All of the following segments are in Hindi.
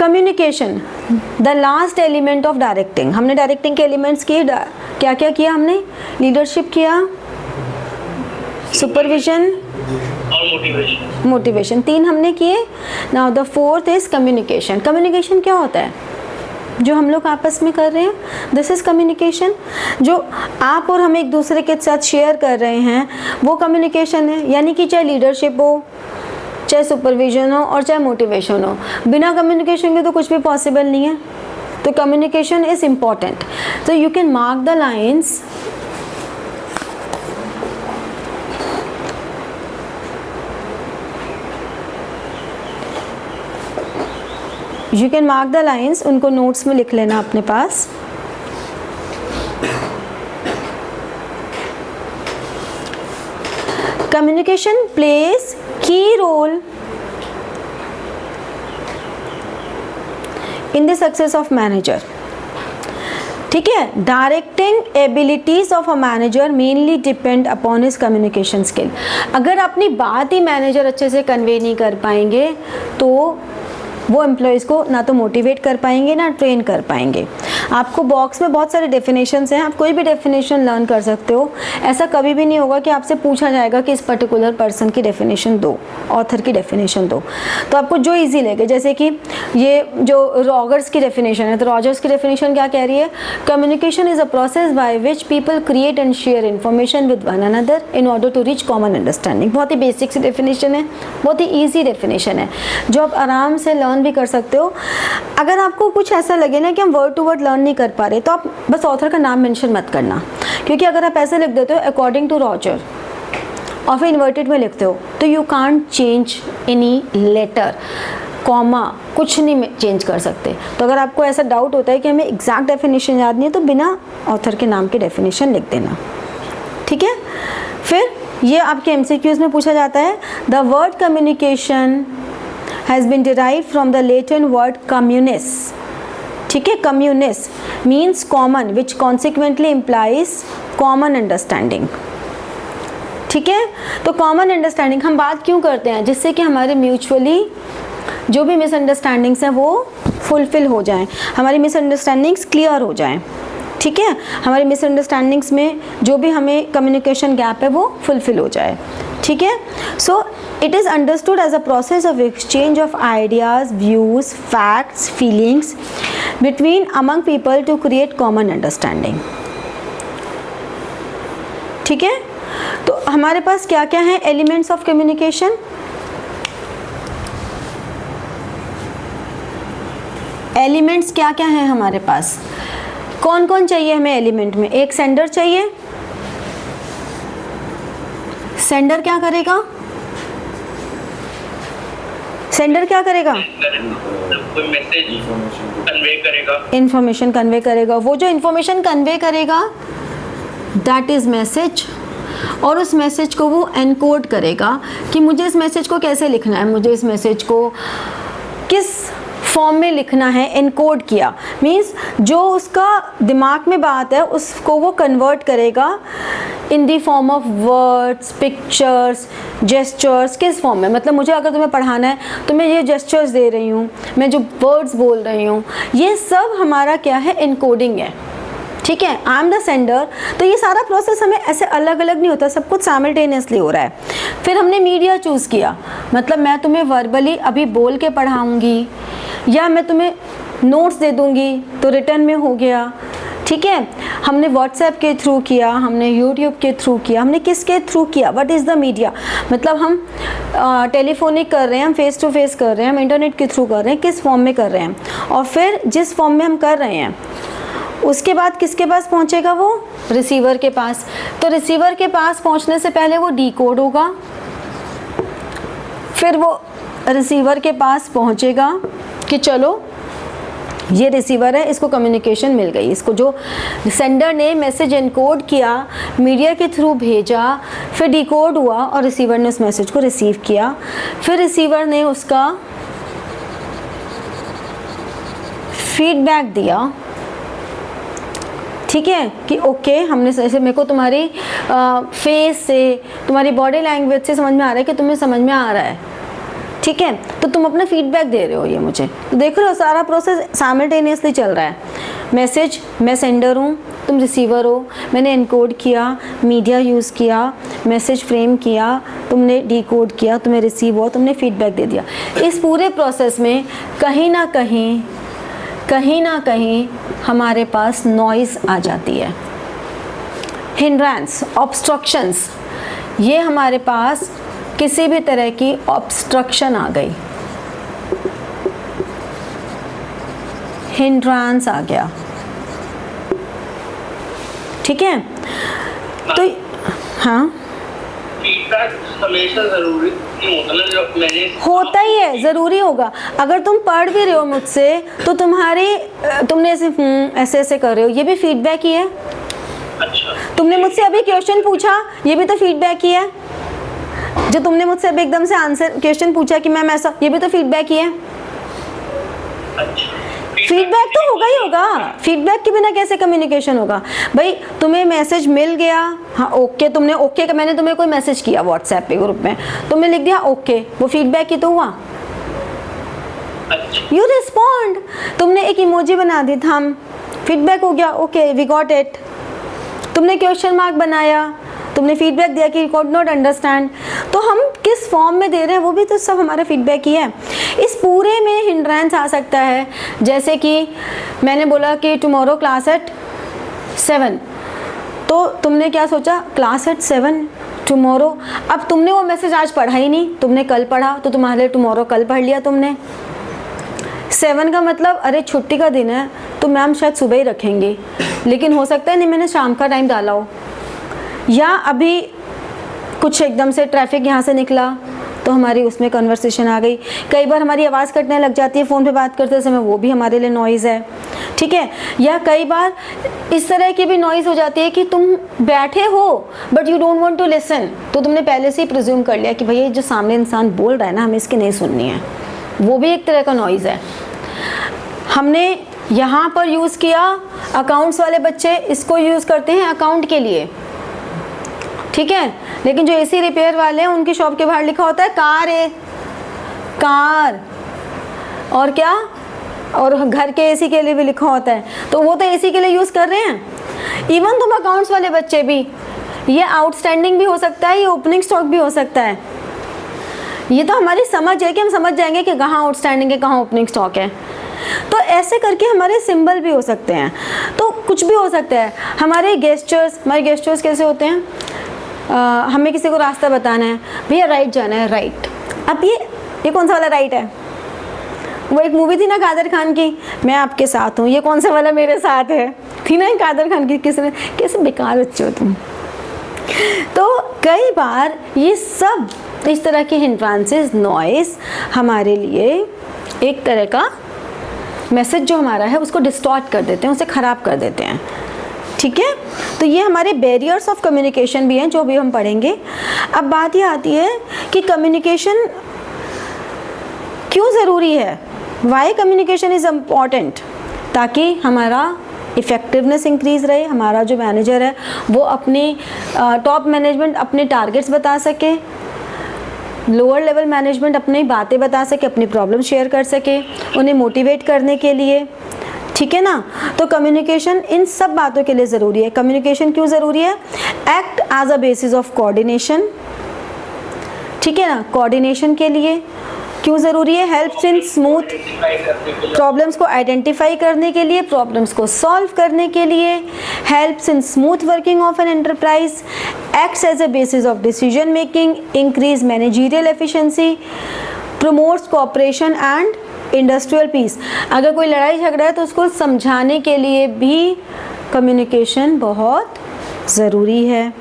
Communication the last element of directing. हमने डायरेक्टिंग के एलिमेंट्स किए, क्या क्या किया हमने? लीडरशिप किया, सुपरविजन और मोटिवेशन, 3 हमने किए। Now the fourth is communication. Communication क्या होता है? जो हम लोग आपस में कर रहे हैं, दिस इज कम्युनिकेशन। जो आप और हम एक दूसरे के साथ शेयर कर रहे हैं वो कम्युनिकेशन है। यानी कि चाहे लीडरशिप हो, चाहे सुपरविजन हो और चाहे मोटिवेशन हो, बिना कम्युनिकेशन के तो कुछ भी पॉसिबल नहीं है। तो कम्युनिकेशन इज इम्पॉर्टेंट। तो you can mark the lines. You can mark the lines, उनको नोट्स में लिख लेना अपने पास। Communication plays key role in the success of manager. ठीक है, directing abilities of a manager mainly depend upon his communication skill. अगर अपनी बात ही मैनेजर अच्छे से कन्वे नहीं कर पाएंगे तो वो एम्प्लॉयज़ को ना तो मोटिवेट कर पाएंगे ना ट्रेन कर पाएंगे। आपको बॉक्स में बहुत सारे डेफिनेशंस हैं, आप कोई भी डेफिनेशन लर्न कर सकते हो। ऐसा कभी भी नहीं होगा कि आपसे पूछा जाएगा कि इस पर्टिकुलर पर्सन की डेफिनेशन दो, ऑथर की डेफिनेशन दो। तो आपको जो इजी लगे, जैसे कि ये जो रॉजर्स की डेफिनेशन है, तो रॉजर्स की डेफिनेशन क्या कह रही है? Communication is a process by which people create and share information with one another in order to reach common understanding. बहुत ही बेसिक सी डेफिनेशन है, बहुत ही ईजी डेफिनेशन है जो आप आराम से लर्न भी कर सकते हो। अगर आपको कुछ ऐसा लगे ना कि हम वर्ड टू वर्ड लर्न नहीं कर पा रहे, तो आप बस ऑथर का नाम मेंशन मत करना, क्योंकि अगर आप ऐसे लिख देते हो अकॉर्डिंग टू रॉजर और फिर इन्वर्टेड में लिखते हो तो you can't change any letter, comma कुछ नहीं चेंज कर सकते। तो अगर आपको ऐसा डाउट होता है कि हमें एग्जैक्ट डेफिनेशन याद नहीं है तो बिना ऑथर के नाम की डेफिनेशन लिख देना। ठीक है, फिर ये आपके एमसीक्यूज में पूछा जाता है। The word communication has been derived from the Latin word communis। ठीक है, communis means common which consequently implies common understanding। ठीक है, तो common understanding हम बात क्यों करते हैं? जिससे कि हमारे म्यूचुअली जो भी मिसअंडरस्टैंडिंग्स हैं वो फुलफिल हो जाएं, हमारी मिसअंडरस्टैंडिंग्स क्लियर हो जाएं। ठीक है, हमारी मिसअंडरस्टैंडिंग्स में जो भी हमें कम्युनिकेशन गैप है वो फुलफिल हो जाए। ठीक है, so it is understood as a process of exchange of ideas, views, facts, feelings between among people to create common understanding. ठीक है, तो हमारे पास क्या क्या है एलिमेंट्स ऑफ कम्युनिकेशन? एलिमेंट्स क्या क्या हैं हमारे पास? कौन कौन चाहिए हमें एलिमेंट में? एक सेंडर चाहिए। सेंडर क्या करेगा? सेंडर क्या करेगा? कोई मैसेज कन्वे करेगा, इंफॉर्मेशन कन्वे करेगा। वो जो इंफॉर्मेशन कन्वे करेगा दैट इज मैसेज, और उस मैसेज को वो एनकोड करेगा कि मुझे इस मैसेज को कैसे लिखना है, मुझे इस मैसेज को किस फॉर्म में लिखना है। एनकोड किया मीन्स जो उसका दिमाग में बात है उसको वो कन्वर्ट करेगा in the form of words, pictures, gestures. किस फॉर्म में? मतलब मुझे अगर तुम्हें पढ़ाना है तो मैं ये जेस्चर्स दे रही हूँ, मैं जो वर्ड्स बोल रही हूँ, ये सब हमारा क्या है? एनकोडिंग है। ठीक है, आई एम द सेंडर। तो ये सारा प्रोसेस हमें ऐसे अलग अलग नहीं होता, सब कुछ साइमल्टेनियसली हो रहा है। फिर हमने मीडिया चूज़ किया, मतलब मैं तुम्हें वर्बली अभी बोल के पढ़ाऊँगी या मैं तुम्हें नोट्स दे दूँगी तो रिटर्न में हो गया। ठीक है, हमने व्हाट्सएप के थ्रू किया, हमने यूट्यूब के थ्रू किया, हमने किसके थ्रू किया? What is the media? मतलब हम टेलीफोनिक कर रहे हैं, हम फेस टू फेस कर रहे हैं, हम इंटरनेट के थ्रू कर रहे हैं, किस फॉर्म में कर रहे हैं, और फिर जिस फॉर्म में हम कर रहे हैं उसके बाद किसके पास पहुंचेगा? वो रिसीवर के पास। तो रिसीवर के पास पहुंचने से पहले वो डीकोड होगा, फिर वो रिसीवर के पास पहुंचेगा कि चलो ये रिसीवर है, इसको कम्युनिकेशन मिल गई, इसको जो सेंडर ने मैसेज एनकोड किया, मीडिया के थ्रू भेजा, फिर डिकोड हुआ और रिसीवर ने उस मैसेज को रिसीव किया। फिर रिसीवर ने उसका फीडबैक दिया। ठीक है कि ओके, हमने जैसे मेरे को तुम्हारी फेस से, तुम्हारी बॉडी लैंग्वेज से समझ में आ रहा है कि तुम्हें समझ में आ रहा है। ठीक है, तो तुम अपना फीडबैक दे रहे हो ये मुझे, तो देख रहे हो सारा प्रोसेस साइमल्टेनियसली चल रहा है। मैसेज, मैं सेंडर हूँ, तुम रिसीवर हो, मैंने एनकोड किया, मीडिया यूज़ किया, मैसेज फ्रेम किया, तुमने डिकोड किया, तुम्हें रिसीव हुआ, तुमने फीडबैक दे दिया। इस पूरे प्रोसेस में कहीं ना कहीं हमारे पास नॉइज़ आ जाती है, हिंड्रेंस, ऑब्स्ट्रक्शंस, ये हमारे पास किसी भी तरह की ऑब्स्ट्रक्शन आ गई, हिंड्रेंस आ गया, ठीक है। तो हाँ, फीडबैक हमेशा जरूरी नहीं होता ना, जो मैंने होता ही है, ज़रूरी होगा। अगर तुम पढ़ भी रहे हो मुझसे तो तुमने ऐसे ऐसे कर रहे हो, ये भी फीडबैक ही है। अच्छा, तुमने मुझसे अभी क्वेश्चन पूछा, ये भी तो फीडबैक ही है। जो तुमने मुझसे अभी एकदम से आंसर क्वेश्चन पूछा कि मैम ऐसा, ये भी तो फीडबैक ही है। अच्छा, फीडबैक तो होगा ही होगा, फीडबैक के बिना कैसे कम्युनिकेशन होगा भाई। तुम्हें मैसेज मिल गया, हाँ ओके, तुमने ओके का, मैंने तुम्हें कोई मैसेज किया व्हाट्सएप पे ग्रुप में, तुमने लिख दिया ओके, वो फीडबैक ही तो हुआ। अच्छा, यू रिस्पॉन्ड, तुमने एक इमोजी बना दी, थम, फीडबैक हो गया, ओके वी गॉट इट। तुमने क्वेश्चन मार्क बनाया, तुमने फीडबैक दिया कि कुड नॉट अंडरस्टैंड। तो हम किस फॉर्म में दे रहे हैं वो भी तो सब हमारा फीडबैक ही है। इस पूरे में हिंड्रेंस आ सकता है, जैसे कि मैंने बोला कि टुमारो क्लास एट 7, तो तुमने क्या सोचा, क्लास एट 7 टुमारो। अब तुमने वो मैसेज आज पढ़ा ही नहीं, तुमने कल पढ़ा, तो तुम्हारे लिए टुमारो कल पढ़ लिया तुमने। 7 का मतलब अरे छुट्टी का दिन है तो मैम शायद सुबह ही रखेंगी, लेकिन हो सकता है नहीं मैंने शाम का टाइम डाला हो, या अभी कुछ एकदम से ट्रैफिक यहाँ से निकला तो हमारी उसमें कन्वर्सेशन आ गई। कई बार हमारी आवाज़ कटने लग जाती है फ़ोन पे बात करते समय, वो भी हमारे लिए नॉइज़ है, ठीक है। या कई बार इस तरह की भी नॉइज़ हो जाती है कि तुम बैठे हो but you don't want to listen, तो तुमने पहले से ही प्रिज्यूम कर लिया कि भैया जो सामने इंसान बोल रहा है ना, हमें इसकी नहीं सुननी है, वो भी एक तरह का नॉइज़ है। हमने यहाँ पर यूज़ किया, अकाउंट्स वाले बच्चे इसको यूज़ करते हैं अकाउंट के लिए, ठीक है, लेकिन जो एसी रिपेयर वाले हैं उनकी शॉप के बाहर लिखा होता है कार है, कार, और क्या, और घर के एसी के लिए भी लिखा होता है, तो वो तो एसी के लिए यूज़ कर रहे हैं। इवन तुम अकाउंट्स वाले बच्चे भी, ये आउटस्टैंडिंग भी हो सकता है, ये ओपनिंग स्टॉक भी हो सकता है। ये तो हमारी समझ है कि हम समझ जाएंगे कि कहाँ आउटस्टैंडिंग है, कहाँ ओपनिंग स्टॉक है। तो ऐसे करके हमारे सिंबल भी हो सकते हैं, तो कुछ भी हो सकता है। हमारे गेस्चर्स कैसे होते हैं, हमें किसी को रास्ता बताना है, भैया राइट जाना है, राइट। अब ये कौन सा वाला राइट है, वो एक मूवी थी ना कादर खान की, मैं आपके साथ हूँ, ये कौन सा वाला मेरे साथ है, थी ना कादर खान की, किसने, कैसे बेकार बच्चे हो तुम। तो कई बार ये सब इस तरह के हिंड्रेंसेस, नॉइस हमारे लिए एक तरह का मैसेज जो हमारा है उसको डिस्टॉर्ट कर देते हैं, उसे ख़राब कर देते हैं, ठीक है। तो ये हमारे बैरियर्स ऑफ कम्युनिकेशन भी हैं जो भी हम पढ़ेंगे। अब बात ये आती है कि कम्युनिकेशन क्यों ज़रूरी है, वाई कम्युनिकेशन इज़ इम्पॉर्टेंट, ताकि हमारा इफ़ेक्टिवनेस इंक्रीज़ रहे, हमारा जो मैनेजर है वो अपनी टॉप मैनेजमेंट अपने टारगेट्स बता सके, लोअर लेवल मैनेजमेंट अपनी बातें बता सके, अपनी प्रॉब्लम शेयर कर सके, उन्हें मोटिवेट करने के लिए, ठीक है ना। तो कम्युनिकेशन इन सब बातों के लिए ज़रूरी है। कम्युनिकेशन क्यों ज़रूरी है, act as a basis of coordination, ठीक है ना, कोऑर्डिनेशन के लिए क्यों ज़रूरी है, हेल्प्स इन स्मूथ, प्रॉब्लम्स को आइडेंटिफाई करने के लिए, प्रॉब्लम्स को सॉल्व करने के लिए, helps in smooth working of an enterprise, acts as a basis of decision making, increase managerial efficiency, promotes cooperation and industrial peace. अगर कोई लड़ाई झगड़ा है तो उसको समझाने के लिए भी कम्युनिकेशन बहुत ज़रूरी है,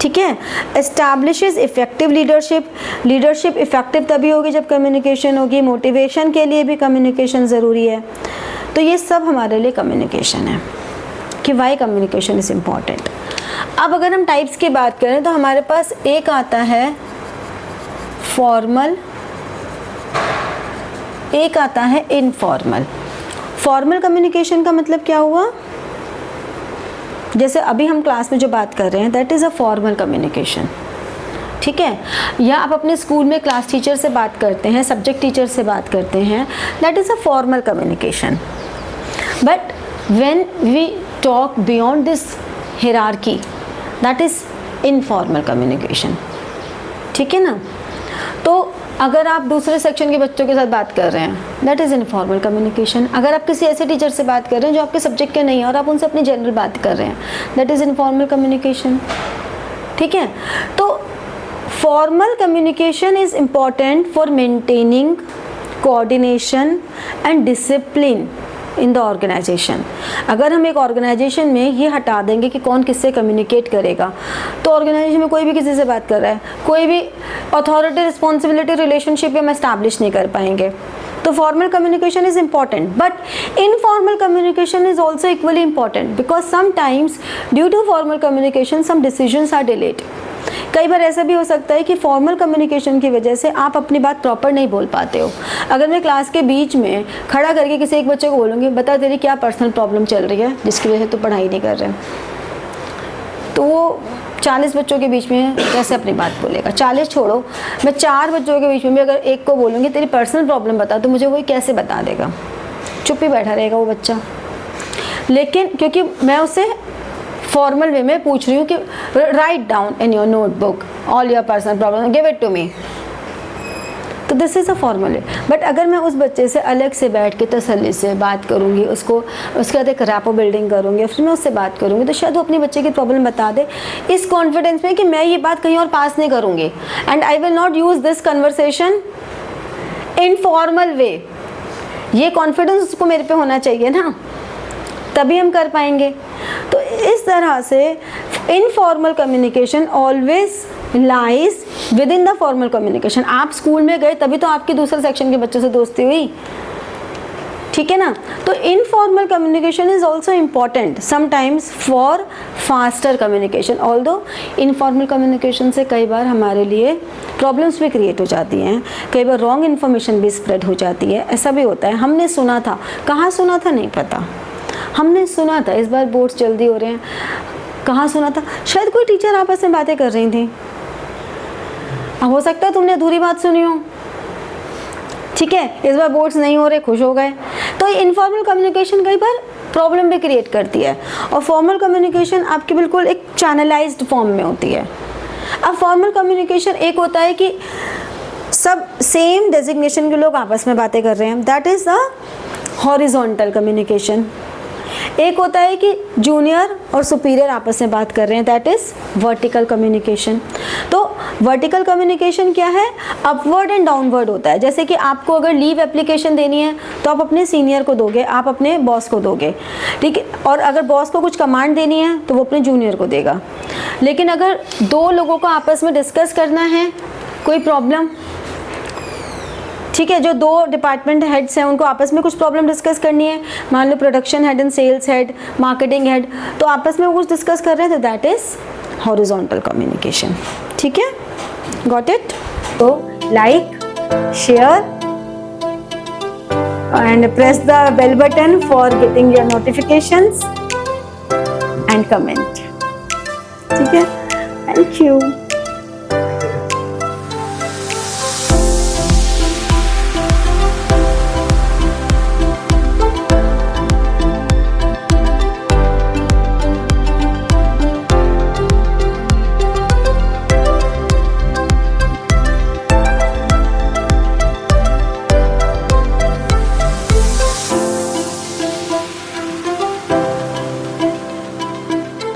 ठीक है। एस्टैब्लिशेस इफ़ेक्टिव लीडरशिप इफ़ेक्टिव तभी होगी जब कम्युनिकेशन होगी, मोटिवेशन के लिए भी कम्युनिकेशन ज़रूरी है। तो ये सब हमारे लिए कम्युनिकेशन है कि वाई कम्युनिकेशन इज़ इम्पॉर्टेंट। अब अगर हम टाइप्स की बात करें तो हमारे पास एक आता है फॉर्मल, एक आता है इनफॉर्मल। फॉर्मल कम्युनिकेशन का मतलब क्या हुआ, जैसे अभी हम क्लास में जो बात कर रहे हैं that is a formal communication, ठीक ठीक है, या आप अपने स्कूल में क्लास टीचर से बात करते हैं, सब्जेक्ट टीचर से बात करते हैं, that is a formal communication. But when we talk beyond this hierarchy, that is informal communication. ठीक है ना. तो अगर आप दूसरे सेक्शन के बच्चों के साथ बात कर रहे हैं, दैट इज़ इनफॉर्मल कम्युनिकेशन. अगर आप किसी ऐसे टीचर से बात कर रहे हैं जो आपके सब्जेक्ट के नहीं है और आप उनसे अपनी जनरल बात कर रहे हैं, दैट इज़ इनफॉर्मल कम्युनिकेशन. ठीक है. तो formal communication is important for maintaining coordination and discipline in the organisation. अगर हम एक ऑर्गेनाइजेशन में ये हटा देंगे कि कौन किससे कम्युनिकेट करेगा, तो ऑर्गेनाइजेशन में कोई भी किसी से बात कर रहा है, कोई भी अथॉरिटी रिस्पॉन्सिबिलिटी रिलेशनशिप हम एस्टैब्लिश नहीं कर पाएंगे. तो formal communication is important, but informal communication is also equally important, because sometimes due to formal communication some decisions are delayed. कई बार ऐसा भी हो सकता है कि फॉर्मल कम्युनिकेशन की वजह से आप अपनी बात प्रॉपर नहीं बोल पाते हो. अगर मैं क्लास के बीच में खड़ा करके किसी एक बच्चे को बोलूँगी, बता तेरी क्या पर्सनल प्रॉब्लम चल रही है जिसकी वजह से तू पढ़ाई नहीं कर रहे, तो वो 40 बच्चों के बीच में कैसे अपनी बात बोलेगा. 40 छोड़ो, मैं 4 बच्चों के बीच में भी अगर एक को बोलूँगी तेरी पर्सनल प्रॉब्लम बता, तो मुझे वही कैसे बता देगा. चुप ही बैठा रहेगा वो बच्चा. लेकिन क्योंकि मैं उससे फॉर्मल वे में पूछ रही हूँ कि write down in your notebook all your personal problem, give it to me, तो this is a formal way. But अगर मैं उस बच्चे से अलग से बैठ के तसल्ली से बात करूँगी, उसको उसके बाद एक रैपो बिल्डिंग करूँगी, फिर मैं उससे बात करूँगी, तो शायद वो अपनी बच्चे की प्रॉब्लम बता दे इस कॉन्फिडेंस में कि मैं ये बात कहीं और पास नहीं करूँगी, and I will not use this conversation in formal way. ये कॉन्फिडेंस उसको मेरे पे होना चाहिए ना, तभी हम कर पाएंगे. तो इस तरह से informal communication always lies with in the formal communication. आप स्कूल में गए तभी तो आपकी दूसरे सेक्शन के बच्चों से दोस्ती हुई. ठीक है ना. तो informal communication is also important sometimes for faster communication, although informal communication से कई बार हमारे लिए प्रॉब्लम्स भी क्रिएट हो जाती हैं, कई बार रॉन्ग इन्फॉर्मेशन भी स्प्रेड हो जाती है. ऐसा भी होता है, हमने सुना था, कहाँ सुना था नहीं पता, हमने सुना था इस बार बोर्ड्स जल्दी हो रहे हैं, कहाँ सुना था, शायद कोई टीचर आपस में बातें कर रही थी, अब हो सकता है तुमने अधूरी बात सुनी हो. ठीक है, इस बार बोर्ड्स नहीं हो रहे, खुश हो गए. तो इनफॉर्मल कम्युनिकेशन कई बार प्रॉब्लम भी क्रिएट करती है, और फॉर्मल कम्युनिकेशन आपकी बिल्कुल एक चैनलाइज्ड फॉर्म में होती है. अब फॉर्मल कम्युनिकेशन एक होता है कि सब सेम डेजिग्नेशन के लोग आपस में बातें कर रहे हैं, that is the horizontal communication. एक होता है कि जूनियर और सुपीरियर आपस में बात कर रहे हैं, दैट इज़ वर्टिकल कम्युनिकेशन. तो वर्टिकल कम्युनिकेशन क्या है, अपवर्ड एंड डाउनवर्ड होता है. जैसे कि आपको अगर लीव एप्लीकेशन देनी है तो आप अपने सीनियर को दोगे, आप अपने बॉस को दोगे. ठीक है, और अगर बॉस को कुछ कमांड देनी है तो वो अपने जूनियर को देगा. लेकिन अगर 2 लोगों को आपस में डिस्कस करना है कोई प्रॉब्लम, ठीक है, जो 2 डिपार्टमेंट हेड्स हैं उनको आपस में कुछ प्रॉब्लम डिस्कस करनी है, मान लो production head and sales head, marketing head, तो आपस में वो कुछ डिस्कस कर रहे हैं, तो दैट इज हॉरिजॉन्टल कम्युनिकेशन. ठीक है, गॉट इट. तो like, share and press the bell button for getting your notifications and comment. ठीक है, थैंक यू.